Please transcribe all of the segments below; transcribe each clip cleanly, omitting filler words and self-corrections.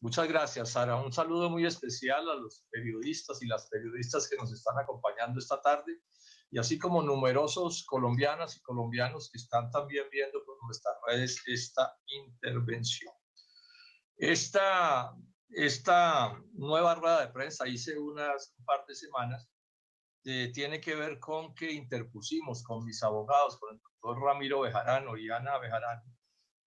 Muchas gracias, Sara. Un saludo muy especial a los periodistas y las periodistas que nos están acompañando esta tarde, y así como numerosos colombianas y colombianos que están también viendo por nuestras redes esta intervención. Esta nueva rueda de prensa, hice un par de semanas, tiene que ver con que interpusimos con mis abogados, con el doctor Ramiro Bejarano y Ana Bejarano,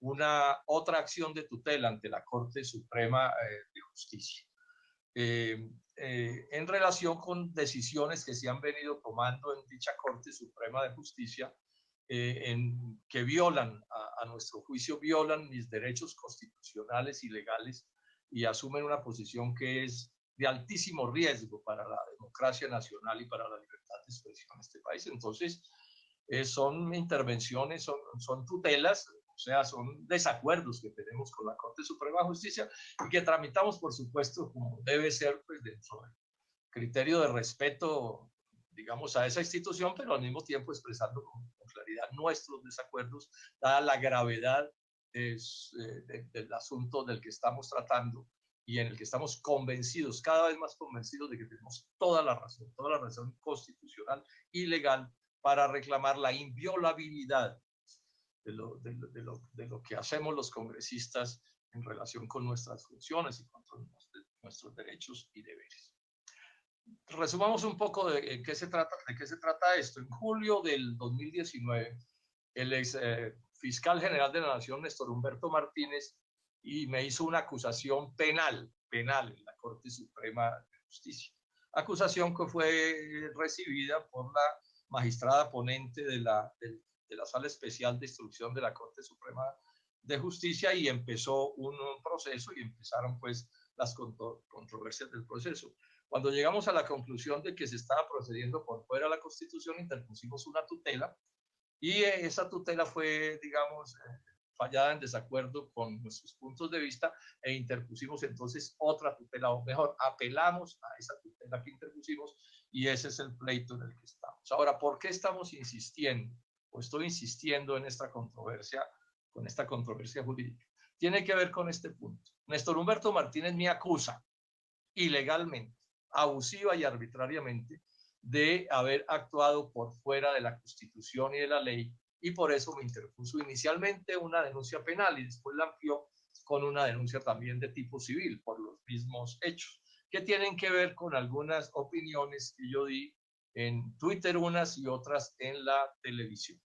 una otra acción de tutela ante la Corte Suprema de Justicia, en relación con decisiones que se han venido tomando en dicha Corte Suprema de Justicia, que violan, a nuestro juicio, violan mis derechos constitucionales y legales, y asumen una posición que es de altísimo riesgo para la democracia nacional y para la libertad de expresión en este país. Entonces, son intervenciones, son tutelas, o sea, son desacuerdos que tenemos con la Corte Suprema de Justicia y que tramitamos, por supuesto, como debe ser, pues dentro del criterio de respeto, digamos, a esa institución, pero al mismo tiempo expresando con claridad nuestros desacuerdos, dada la gravedad del asunto del que estamos tratando y en el que estamos convencidos, cada vez más convencidos, de que tenemos toda la razón constitucional y legal para reclamar la inviolabilidad de lo que hacemos los congresistas en relación con nuestras funciones y con nuestros derechos y deberes. Resumamos un poco de qué se trata esto. En julio del 2019, el ex fiscal general de la Nación, Néstor Humberto Martínez, me hizo una acusación penal en la Corte Suprema de Justicia. Acusación que fue recibida por la magistrada ponente de la Sala Especial de Instrucción de la Corte Suprema de Justicia, y empezó un proceso y empezaron pues las controversias del proceso. Cuando llegamos a la conclusión de que se estaba procediendo por fuera de la Constitución, interpusimos una tutela, y esa tutela fue, digamos, fallada en desacuerdo con nuestros puntos de vista, e interpusimos entonces otra tutela, o mejor, apelamos a esa tutela que interpusimos, y ese es el pleito en el que estamos. Ahora, ¿por qué estamos insistiendo, o estoy insistiendo en esta controversia, con esta controversia jurídica? Tiene que ver con este punto. Néstor Humberto Martínez me acusa ilegalmente, abusiva y arbitrariamente, de haber actuado por fuera de la Constitución y de la ley, y por eso me interpuso inicialmente una denuncia penal y después la amplió con una denuncia también de tipo civil por los mismos hechos, que tienen que ver con algunas opiniones que yo di en Twitter, unas y otras en la televisión,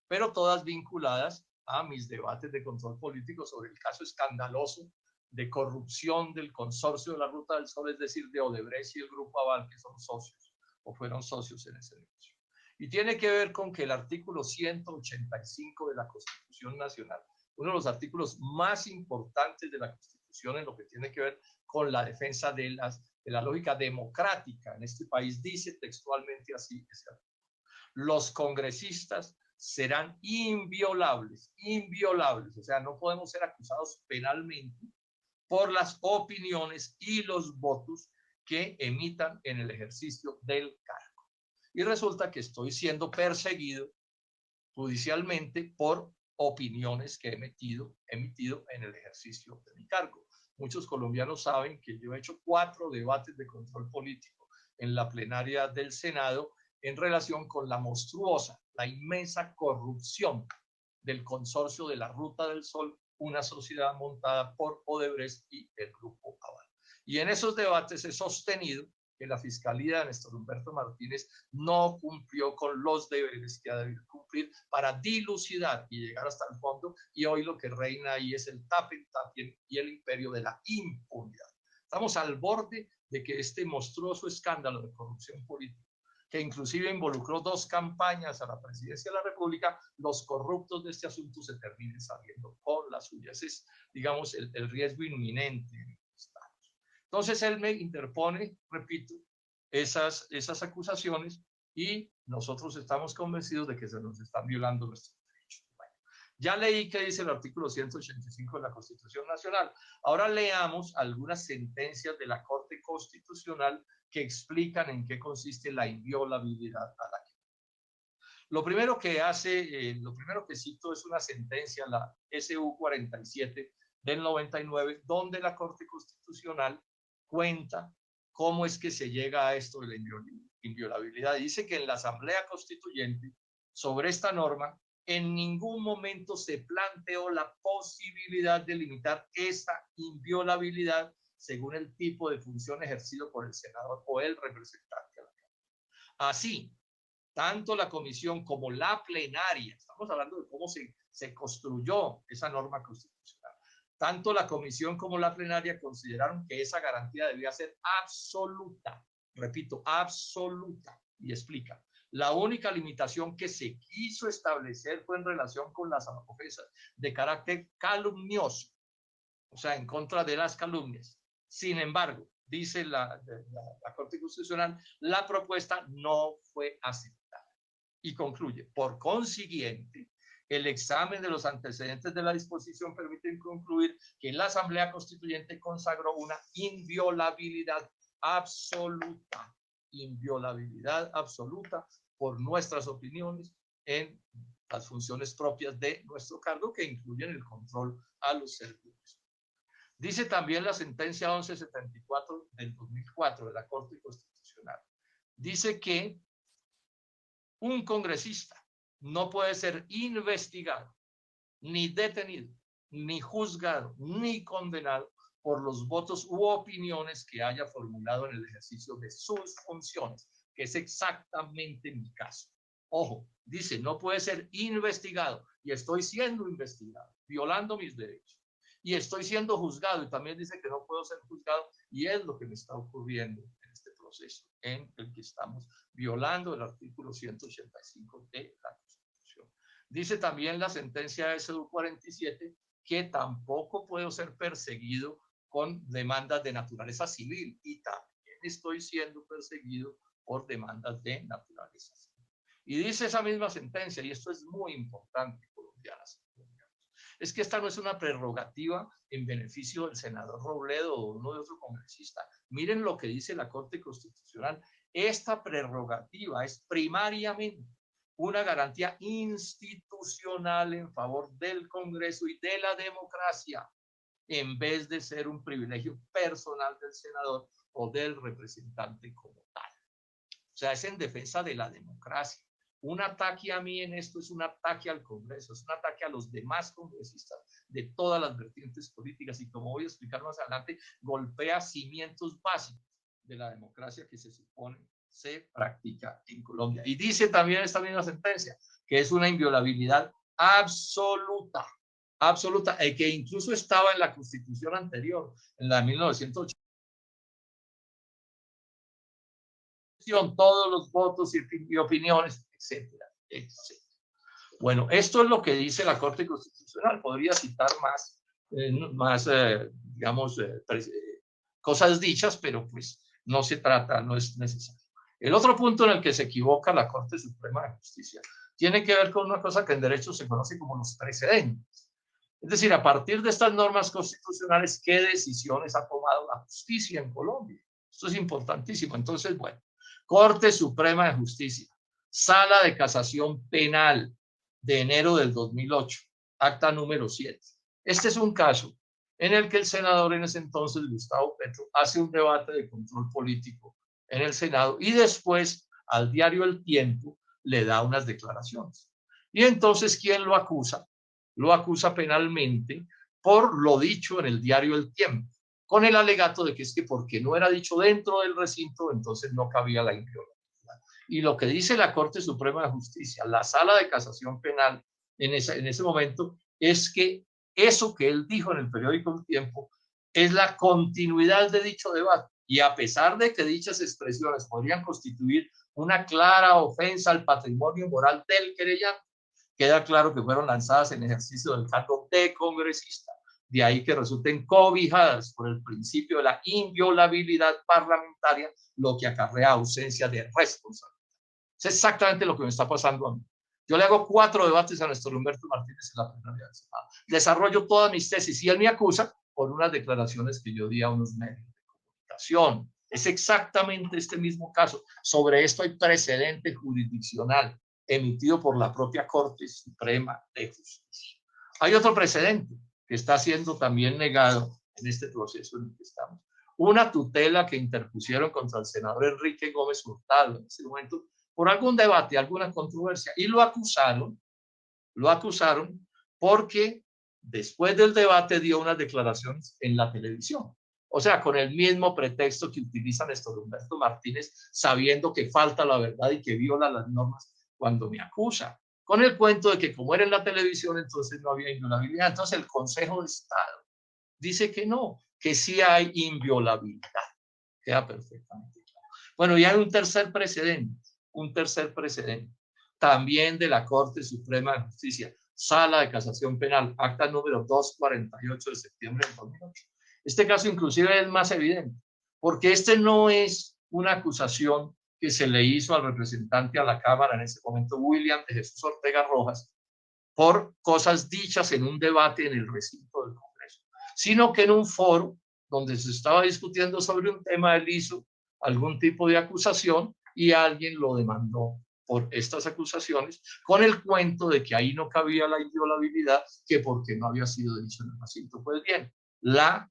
pero todas vinculadas a mis debates de control político sobre el caso escandaloso de corrupción del consorcio de la Ruta del Sol, es decir, de Odebrecht y el Grupo Aval, que son socios o fueron socios en ese negocio. Y tiene que ver con que el artículo 185 de la Constitución Nacional, uno de los artículos más importantes de la Constitución en lo que tiene que ver con la defensa de la lógica democrática en este país, dice textualmente así: los congresistas serán inviolables, o sea, no podemos ser acusados penalmente por las opiniones y los votos que emitan en el ejercicio del cargo. Y resulta que estoy siendo perseguido judicialmente por opiniones que he emitido en el ejercicio de mi cargo. Muchos colombianos saben que yo he hecho 4 debates de control político en la plenaria del Senado en relación con la monstruosa, la inmensa corrupción del consorcio de la Ruta del Sol, una sociedad montada por Odebrecht y el Grupo Aval. Y en esos debates he sostenido que la Fiscalía de Néstor Humberto Martínez no cumplió con los deberes que ha debido cumplir para dilucidar y llegar hasta el fondo, y hoy lo que reina ahí es el tapien y el imperio de la impunidad. Estamos al borde de que este monstruoso escándalo de corrupción política, que inclusive involucró 2 campañas a la presidencia de la República, los corruptos de este asunto se terminen saliendo con las suyas. Es, digamos, el riesgo inminente en el que estamos. Entonces él me interpone, repito, esas acusaciones, y nosotros estamos convencidos de que se nos están violando nuestros derechos. Bueno, ya leí qué dice el artículo 185 de la Constitución Nacional. Ahora leamos algunas sentencias de la Corte Constitucional que explican en qué consiste la inviolabilidad a la que. Lo primero que cito es una sentencia, la SU 47 del 99, donde la Corte Constitucional cuenta cómo es que se llega a esto de la inviolabilidad. Dice que en la Asamblea Constituyente, sobre esta norma, en ningún momento se planteó la posibilidad de limitar esta inviolabilidad según el tipo de función ejercido por el senador o el representante a la Cámara. Así, tanto la comisión como la plenaria, estamos hablando de cómo se construyó esa norma constitucional, tanto la comisión como la plenaria consideraron que esa garantía debía ser absoluta, repito, absoluta, y explica. La única limitación que se quiso establecer fue en relación con las ofensas de carácter calumnioso, o sea, en contra de las calumnias. Sin embargo, dice la Corte Constitucional, la propuesta no fue aceptada. Y concluye, por consiguiente, el examen de los antecedentes de la disposición permite concluir que la Asamblea Constituyente consagró una inviolabilidad absoluta por nuestras opiniones en las funciones propias de nuestro cargo, que incluyen el control a los servidores. Dice también la sentencia 1174 del 2004 de la Corte Constitucional. Dice que un congresista no puede ser investigado, ni detenido, ni juzgado, ni condenado por los votos u opiniones que haya formulado en el ejercicio de sus funciones, que es exactamente mi caso. Ojo, dice, no puede ser investigado, y estoy siendo investigado, violando mis derechos. Y estoy siendo juzgado, y también dice que no puedo ser juzgado, y es lo que me está ocurriendo en este proceso en el que estamos violando el artículo 185 de la Constitución. Dice también la sentencia SDU 47 que tampoco puedo ser perseguido con demandas de naturaleza civil, y también estoy siendo perseguido por demandas de naturaleza civil. Y dice esa misma sentencia, y esto es muy importante, colombianas, es que esta no es una prerrogativa en beneficio del senador Robledo o uno de otro congresista. Miren lo que dice la Corte Constitucional. Esta prerrogativa es primariamente una garantía institucional en favor del Congreso y de la democracia, en vez de ser un privilegio personal del senador o del representante como tal. O sea, es en defensa de la democracia. Un ataque a mí en esto es un ataque al Congreso, es un ataque a los demás congresistas de todas las vertientes políticas, y como voy a explicar más adelante, golpea cimientos básicos de la democracia que se supone se practica en Colombia. Y dice también esta misma sentencia que es una inviolabilidad absoluta, absoluta, que incluso estaba en la Constitución anterior, en la de 1980. Todos los votos y opiniones, etcétera, etcétera. Bueno, esto es lo que dice la Corte Constitucional. Podría citar más digamos, cosas dichas, pero pues no se trata, no es necesario. El otro punto en el que se equivoca la Corte Suprema de Justicia tiene que ver con una cosa que en derecho se conoce como los precedentes. Es decir, a partir de estas normas constitucionales, ¿qué decisiones ha tomado la justicia en Colombia? Esto es importantísimo. Entonces, bueno, Corte Suprema de Justicia, Sala de Casación Penal de enero del 2008, acta número 7. Este es un caso en el que el senador en ese entonces, Gustavo Petro, hace un debate de control político en el Senado y después al diario El Tiempo le da unas declaraciones. Y entonces, ¿quién lo acusa? Lo acusa penalmente por lo dicho en el diario El Tiempo, con el alegato de que es que porque no era dicho dentro del recinto, entonces no cabía la inviolabilidad. Y lo que dice la Corte Suprema de Justicia, la Sala de Casación Penal, en ese momento, es que eso que él dijo en el periódico El Tiempo es la continuidad de dicho debate. Y a pesar de que dichas expresiones podrían constituir una clara ofensa al patrimonio moral del querellante, queda claro que fueron lanzadas en ejercicio del cargo de congresista. De ahí que resulten cobijadas por el principio de la inviolabilidad parlamentaria, lo que acarrea ausencia de responsabilidad. Es exactamente lo que me está pasando a mí. Yo le hago 4 debates a nuestro Humberto Martínez en la plenaria del Senado. Desarrollo todas mis tesis y él me acusa por unas declaraciones que yo di a unos medios de comunicación. Es exactamente este mismo caso. Sobre esto hay precedente jurisdiccional emitido por la propia Corte Suprema de Justicia. Hay otro precedente que está siendo también negado en este proceso en el que estamos. Una tutela que interpusieron contra el senador Enrique Gómez Hurtado en ese momento por algún debate, alguna controversia, y lo acusaron porque después del debate dio unas declaraciones en la televisión. O sea, con el mismo pretexto que utiliza Néstor Humberto Martínez, sabiendo que falta la verdad y que viola las normas cuando me acusa. Con el cuento de que como era en la televisión, entonces no había inviolabilidad. Entonces el Consejo de Estado dice que no, que sí hay inviolabilidad. Queda perfectamente claro. Bueno, y hay un tercer precedente, también de la Corte Suprema de Justicia, Sala de Casación Penal, acta número 248 de septiembre de 2008. Este caso inclusive es más evidente, porque este no es una acusación que se le hizo al representante a la Cámara en ese momento, William de Jesús Ortega Rojas, por cosas dichas en un debate en el recinto del Congreso, sino que en un foro donde se estaba discutiendo sobre un tema, él hizo algún tipo de acusación y alguien lo demandó por estas acusaciones, con el cuento de que ahí no cabía la inviolabilidad, que porque no había sido dicho en el recinto. Pues bien, la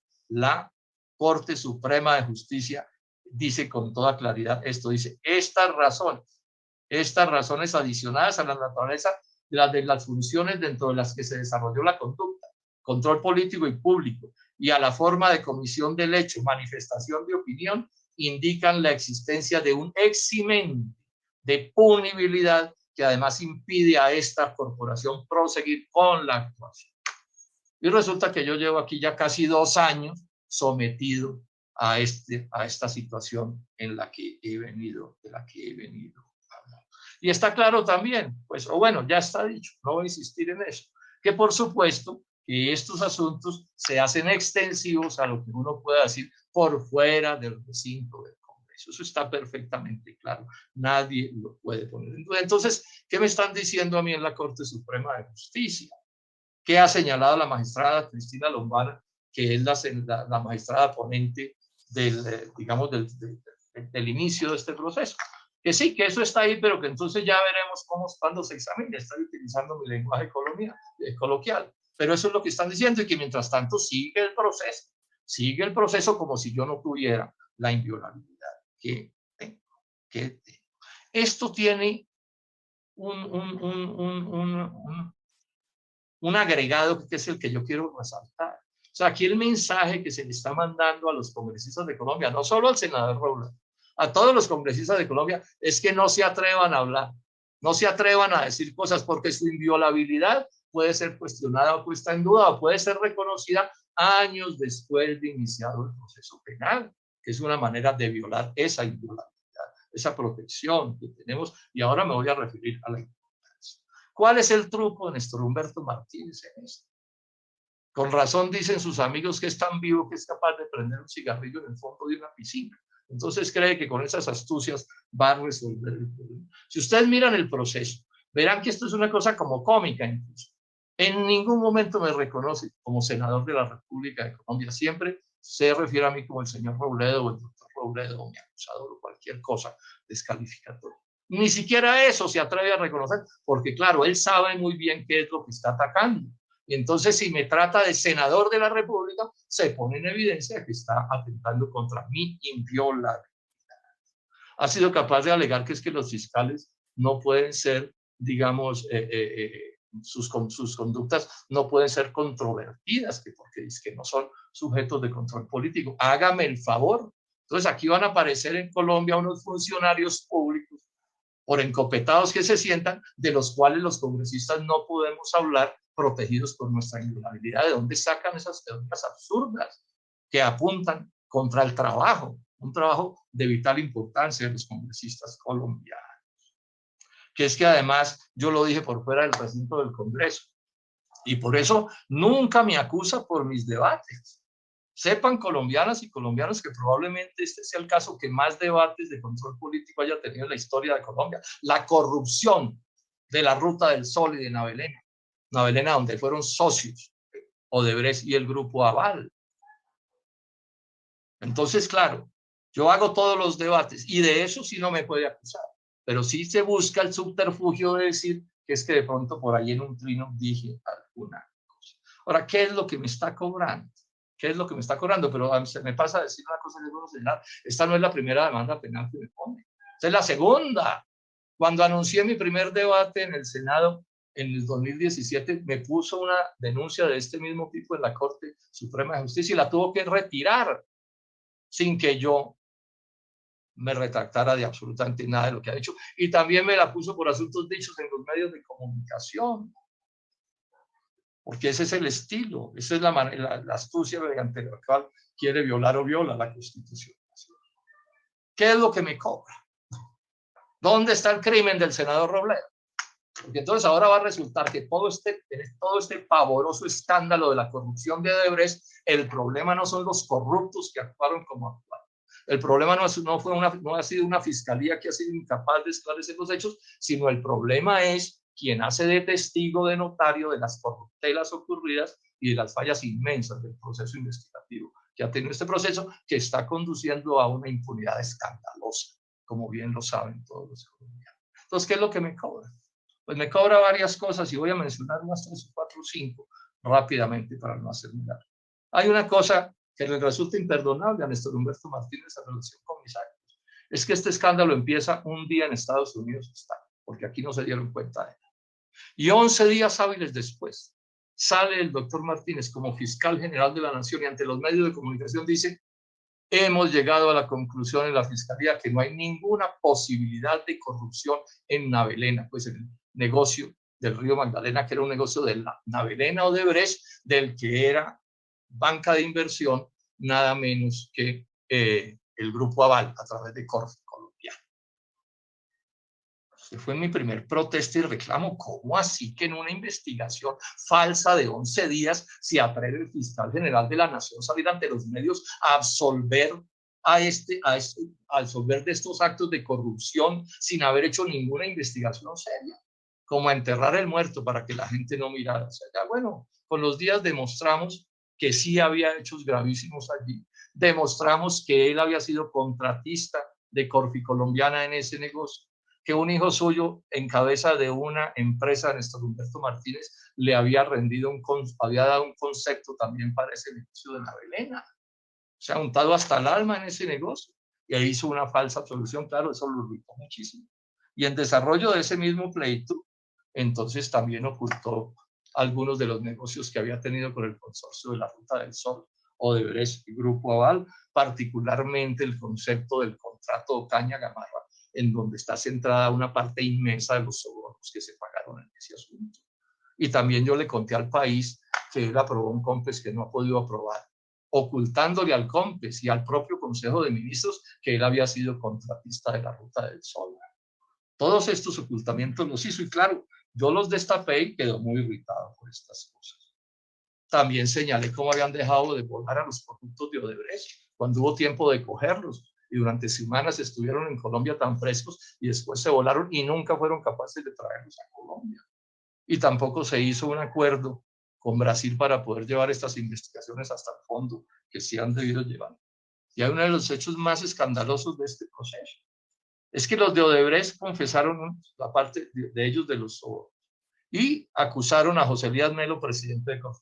Corte Suprema de Justicia dice con toda claridad esto, dice, estas razones adicionadas a la naturaleza de las funciones dentro de las que se desarrolló la conducta, control político y público, y a la forma de comisión del hecho, manifestación de opinión, indican la existencia de un eximente de punibilidad que además impide a esta corporación proseguir con la actuación. Y resulta que yo llevo aquí ya casi 2 años sometido a esta situación en la que he venido, hablando. Y está claro también, pues, o bueno, ya está dicho, no voy a insistir en eso, que por supuesto que estos asuntos se hacen extensivos a lo que uno pueda decir por fuera del recinto del Congreso. Eso está perfectamente claro. Nadie lo puede poner en duda. Entonces, ¿qué me están diciendo a mí en la Corte Suprema de Justicia? ¿Qué ha señalado la magistrada Cristina Lombana, que es la magistrada ponente digamos, del inicio de este proceso? Que sí, que eso está ahí, pero que entonces ya veremos cuándo se examine. Estoy utilizando mi lenguaje coloquial, pero eso es lo que están diciendo y que mientras tanto sigue el proceso como si yo no tuviera la inviolabilidad que tengo. Esto tiene un agregado que es el que yo quiero resaltar. O sea, aquí el mensaje que se le está mandando a los congresistas de Colombia, no solo al senador Robledo, a todos los congresistas de Colombia, es que no se atrevan a hablar, no se atrevan a decir cosas, porque su inviolabilidad puede ser cuestionada o puesta en duda, o puede ser reconocida años después de iniciado el proceso penal, que es una manera de violar esa inviolabilidad, esa protección que tenemos. Y ahora me voy a referir a la importancia. ¿Cuál es el truco de Néstor Humberto Martínez en esto? Con razón dicen sus amigos que es tan vivo que es capaz de prender un cigarrillo en el fondo de una piscina. Entonces cree que con esas astucias va a resolver el problema. Si ustedes miran el proceso, verán que esto es una cosa como cómica incluso. En ningún momento me reconoce como senador de la República de Colombia. Siempre se refiere a mí como el señor Robledo o el doctor Robledo o mi acusador o cualquier cosa descalificatoria. Ni siquiera eso se atreve a reconocer, porque claro, él sabe muy bien qué es lo que está atacando. Y entonces, si me trata de senador de la República, se pone en evidencia que está atentando contra mi inviolabilidad. Ha sido capaz de alegar que es que los fiscales no pueden ser, digamos, sus conductas no pueden ser controvertidas, que porque es que no son sujetos de control político. Hágame el favor. Entonces, aquí van a aparecer en Colombia unos funcionarios públicos por encopetados que se sientan, de los cuales los congresistas no podemos hablar protegidos por nuestra inviolabilidad. ¿De dónde sacan esas teorías absurdas que apuntan contra el trabajo, un trabajo de vital importancia de los congresistas colombianos? Que es que además, yo lo dije por fuera del recinto del Congreso, y por eso nunca me acusa por mis debates. Sepan, colombianas y colombianos, que probablemente este sea el caso que más debates de control político haya tenido en la historia de Colombia. La corrupción de la Ruta del Sol y de Navelena, donde fueron socios Odebrecht y el Grupo Aval. Entonces, claro, yo hago todos los debates y de eso sí no me puede acusar, pero sí se busca el subterfugio de decir que es que de pronto por ahí en un trino dije alguna cosa. Ahora, ¿qué es lo que me está cobrando? ¿Qué es lo que me está cobrando? Pero se me pasa a decir una cosa que es bueno señalar. Esta no es la primera demanda penal que me pone. Esta es la segunda. Cuando anuncié mi primer debate en el Senado en el 2017, me puso una denuncia de este mismo tipo en la Corte Suprema de Justicia y la tuvo que retirar sin que yo me retractara de absolutamente nada de lo que ha dicho. Y también me la puso por asuntos dichos en los medios de comunicación, porque ese es el estilo, esa es la astucia mediante la cual quiere violar o viola la Constitución. ¿Qué es lo que me cobra? ¿Dónde está el crimen del senador Robledo? Porque entonces ahora va a resultar que todo este pavoroso escándalo de la corrupción de Odebrecht, el problema no son los corruptos que actuaron como actuaron. El problema no ha sido una fiscalía que ha sido incapaz de esclarecer los hechos, sino el problema es quien hace de testigo, de notario de las corruptelas ocurridas y de las fallas inmensas del proceso investigativo que ha tenido este proceso, que está conduciendo a una impunidad escandalosa, como bien lo saben todos los colombianos. Entonces, ¿qué es lo que me cobra? Pues me cobra varias cosas y voy a mencionar unas 3 o 4 o 5 rápidamente para no hacerme largo. Hay una cosa que le resulta imperdonable a Néstor Humberto Martínez en relación con mis actos. Es que este escándalo empieza un día en Estados Unidos, porque aquí no se dieron cuenta de él. Y 11 días hábiles después sale el doctor Martínez como fiscal general de la Nación y ante los medios de comunicación dice: hemos llegado a la conclusión en la Fiscalía que no hay ninguna posibilidad de corrupción en Navelena, pues en el negocio del Río Magdalena, que era un negocio de la Navelena Odebrecht, del que era banca de inversión, nada menos que el Grupo Aval, a través de Corfo Colombiano. Fue mi primer protesta y reclamo. ¿Cómo así que en una investigación falsa de 11 días se atreve el fiscal general de la Nación salir ante los medios a absolver absolver de estos actos de corrupción sin haber hecho ninguna investigación seria? Como a enterrar el muerto para que la gente no mirara. O sea, ya, bueno, con los días demostramos que sí había hechos gravísimos allí. Demostramos que él había sido contratista de Corficolombiana en ese negocio, que un hijo suyo en cabeza de una empresa de Néstor Humberto Martínez le había había dado un concepto también para ese negocio de Navelena. Se ha untado hasta el alma en ese negocio y ahí hizo una falsa absolución. Claro, eso lo irritó muchísimo. Y en desarrollo de ese mismo pleito, entonces también ocultó algunos de los negocios que había tenido con el consorcio de la Ruta del Sol, Odebrecht y Grupo Aval, particularmente el concepto del contrato Ocaña-Gamarra, en donde está centrada una parte inmensa de los sobornos que se pagaron en ese asunto. Y también yo le conté al país que él aprobó un COMPES que no ha podido aprobar, ocultándole al COMPES y al propio Consejo de Ministros que él había sido contratista de la Ruta del Sol. Todos estos ocultamientos los hizo y claro, yo los destapé y quedó muy irritado por estas cosas. También señalé cómo habían dejado de volar a los productos de Odebrecht cuando hubo tiempo de cogerlos y durante semanas estuvieron en Colombia tan frescos y después se volaron y nunca fueron capaces de traerlos a Colombia. Y tampoco se hizo un acuerdo con Brasil para poder llevar estas investigaciones hasta el fondo que sí han debido llevar. Y hay uno de los hechos más escandalosos de este proceso. Es que los de Odebrecht confesaron la parte de ellos de los sobornos y acusaron a José Elías Melo, presidente de Colombia.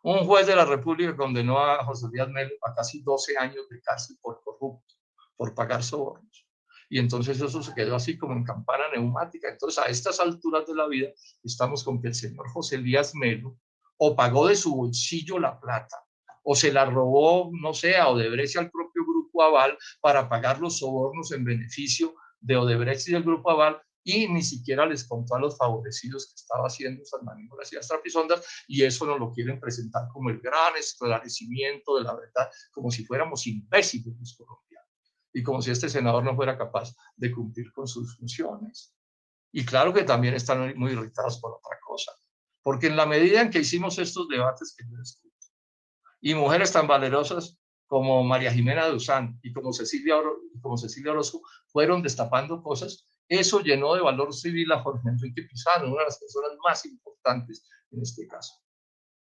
Un juez de la República condenó a José Elías Melo a casi 12 años de cárcel por corrupto, por pagar sobornos. Y entonces eso se quedó así como en campana neumática. Entonces a estas alturas de la vida estamos con que el señor José Elías Melo o pagó de su bolsillo la plata o se la robó, no sé, a Odebrecht y al propio Grupo Aval para pagar los sobornos en beneficio de Odebrecht y del Grupo Aval y ni siquiera les contó a los favorecidos que estaba haciendo esas maniobras y las trapisondas y eso nos lo quieren presentar como el gran esclarecimiento de la verdad, como si fuéramos imbéciles los colombianos y como si este senador no fuera capaz de cumplir con sus funciones. Y claro que también están muy irritados por otra cosa, porque en la medida en que hicimos estos debates que yo escucho, y mujeres tan valerosas como María Jimena Duzán y como Cecilia Orozco fueron destapando cosas, eso llenó de valor civil a Jorge Enrique Pizano, una de las personas más importantes en este caso,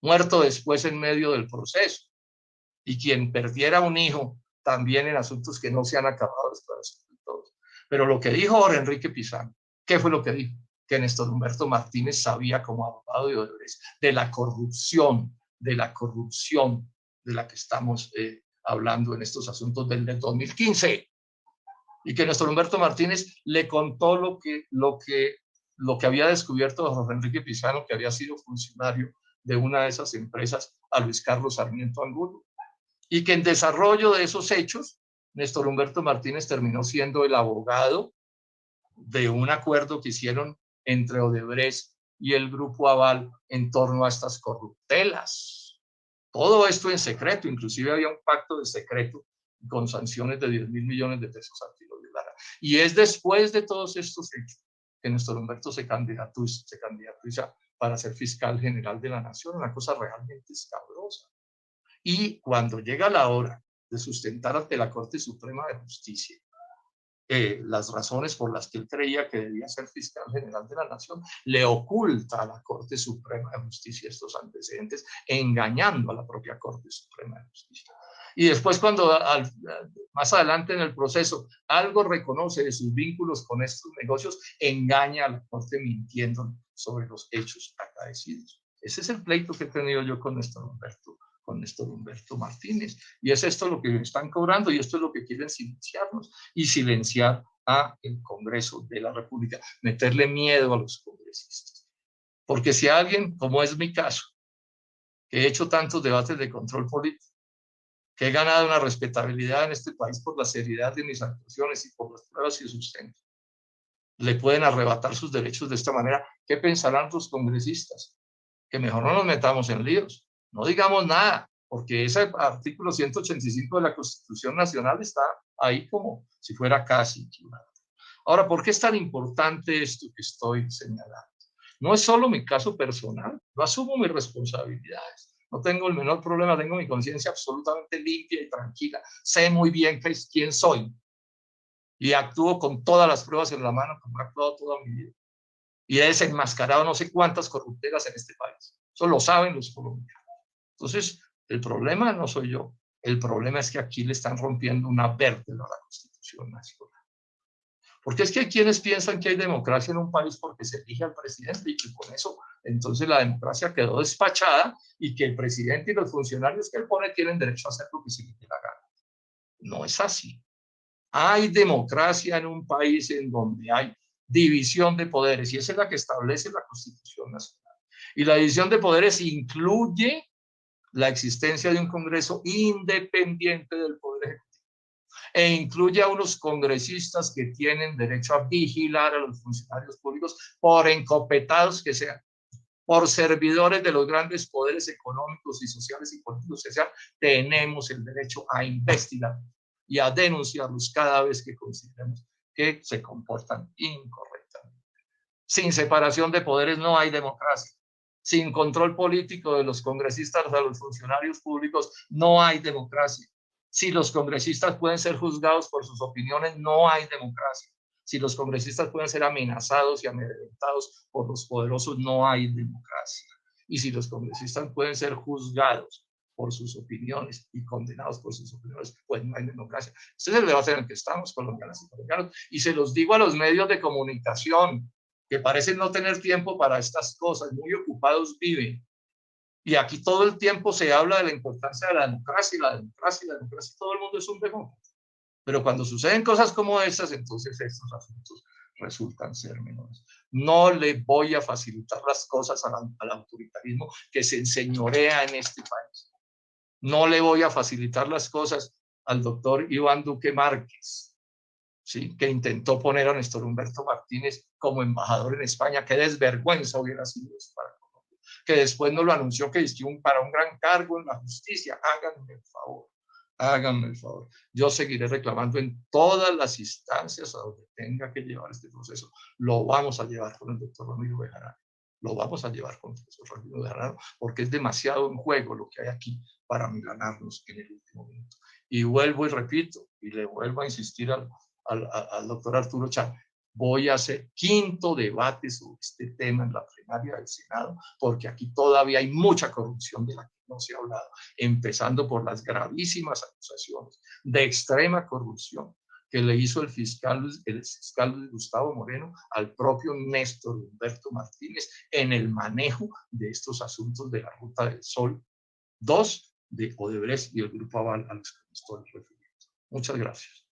muerto después en medio del proceso, y quien perdiera un hijo también en asuntos que no se han acabado de esclarecer todos. Pero lo que dijo Jorge Enrique Pizano, ¿qué fue lo que dijo? que Néstor Humberto Martínez sabía como abogado de Odebrecht, de la corrupción de la que estamos hablando en estos asuntos del 2015. Y que Néstor Humberto Martínez le contó lo que había descubierto Jorge Enrique Pizano, que había sido funcionario de una de esas empresas, a Luis Carlos Sarmiento Angulo. Y que en desarrollo de esos hechos, Néstor Humberto Martínez terminó siendo el abogado de un acuerdo que hicieron entre Odebrecht y el Grupo Aval en torno a estas corruptelas. Todo esto en secreto, inclusive había un pacto de secreto con sanciones de 10.000 millones de pesos a Tilo de Lara. Y es después de todos estos hechos que Néstor Humberto se candidatiza para ser fiscal general de la Nación, una cosa realmente escabrosa. Y cuando llega la hora de sustentar ante la Corte Suprema de Justicia las razones por las que él creía que debía ser fiscal general de la Nación, le oculta a la Corte Suprema de Justicia estos antecedentes, engañando a la propia Corte Suprema de Justicia. Y después, cuando más adelante en el proceso algo reconoce de sus vínculos con estos negocios, engaña a la Corte mintiendo sobre los hechos acaecidos. Ese es el pleito que he tenido yo con Néstor Humberto Martínez. Y es esto lo que están cobrando y esto es lo que quieren silenciarnos y silenciar a el Congreso de la República, meterle miedo a los congresistas. Porque si alguien, como es mi caso, que he hecho tantos debates de control político, que he ganado una respetabilidad en este país por la seriedad de mis actuaciones y por las pruebas y sustento, le pueden arrebatar sus derechos de esta manera, ¿qué pensarán los congresistas? Que mejor no nos metamos en líos, no digamos nada, porque ese artículo 185 de la Constitución Nacional está ahí como si fuera casi. Ahora, ¿por qué es tan importante esto que estoy señalando? No es solo mi caso personal, yo asumo mis responsabilidades, no tengo el menor problema, tengo mi conciencia absolutamente limpia y tranquila, sé muy bien quién soy y actúo con todas las pruebas en la mano como he actuado toda mi vida. Y he desenmascarado no sé cuántas corruptelas en este país. Eso lo saben los colombianos. Entonces, el problema no soy yo. El problema es que aquí le están rompiendo una vértebra a la Constitución Nacional. Porque es que hay quienes piensan que hay democracia en un país porque se elige al presidente y que con eso entonces la democracia quedó despachada y que el presidente y los funcionarios que él pone tienen derecho a hacer lo que se les dé la gana. No es así. Hay democracia en un país en donde hay división de poderes y esa es la que establece la Constitución Nacional. Y la división de poderes incluye la existencia de un Congreso independiente del Poder Ejecutivo e incluye a unos congresistas que tienen derecho a vigilar a los funcionarios públicos por encopetados que sean, por servidores de los grandes poderes económicos y sociales y políticos que sean, tenemos el derecho a investigar y a denunciarlos cada vez que consideremos que se comportan incorrectamente. Sin separación de poderes no hay democracia. Sin control político de los congresistas a los funcionarios públicos no hay democracia. Si los congresistas pueden ser juzgados por sus opiniones, no hay democracia. Si los congresistas pueden ser amenazados y amedrentados por los poderosos, no hay democracia. Y si los congresistas pueden ser juzgados por sus opiniones y condenados por sus opiniones, pues no hay democracia. Este es el debate en el que estamos, colombianas y colombianos. Y se los digo a los medios de comunicación, que parecen no tener tiempo para estas cosas, muy ocupados viven. Y aquí todo el tiempo se habla de la importancia de la democracia y la democracia y la democracia. Todo el mundo es un demócrata. Pero cuando suceden cosas como esas, entonces estos asuntos resultan ser menores. No le voy a facilitar las cosas al autoritarismo que se enseñorea en este país. No le voy a facilitar las cosas al doctor Iván Duque Márquez, ¿sí?, que intentó poner a Néstor Humberto Martínez como embajador en España. Qué desvergüenza hubiera sido eso para Colombia. Que después nos lo anunció que para un gran cargo en la justicia. Háganme el favor. Háganme el favor. Yo seguiré reclamando en todas las instancias a donde tenga que llevar este proceso. Lo vamos a llevar con el doctor Ramiro Bejarano. Lo vamos a llevar con el profesor Ramiro Bejarano porque es demasiado en juego lo que hay aquí para milanarnos en el último minuto. Y vuelvo y repito, y le vuelvo a insistir al doctor Arturo Char, voy a hacer 5º debate sobre este tema en la plenaria del Senado, porque aquí todavía hay mucha corrupción de la que no se ha hablado, empezando por las gravísimas acusaciones de extrema corrupción que le hizo el fiscal Luis Gustavo Moreno al propio Néstor Humberto Martínez en el manejo de estos asuntos de la Ruta del Sol 2 de Odebrecht y el Grupo Aval a los que me estoy refiriendo. Muchas gracias.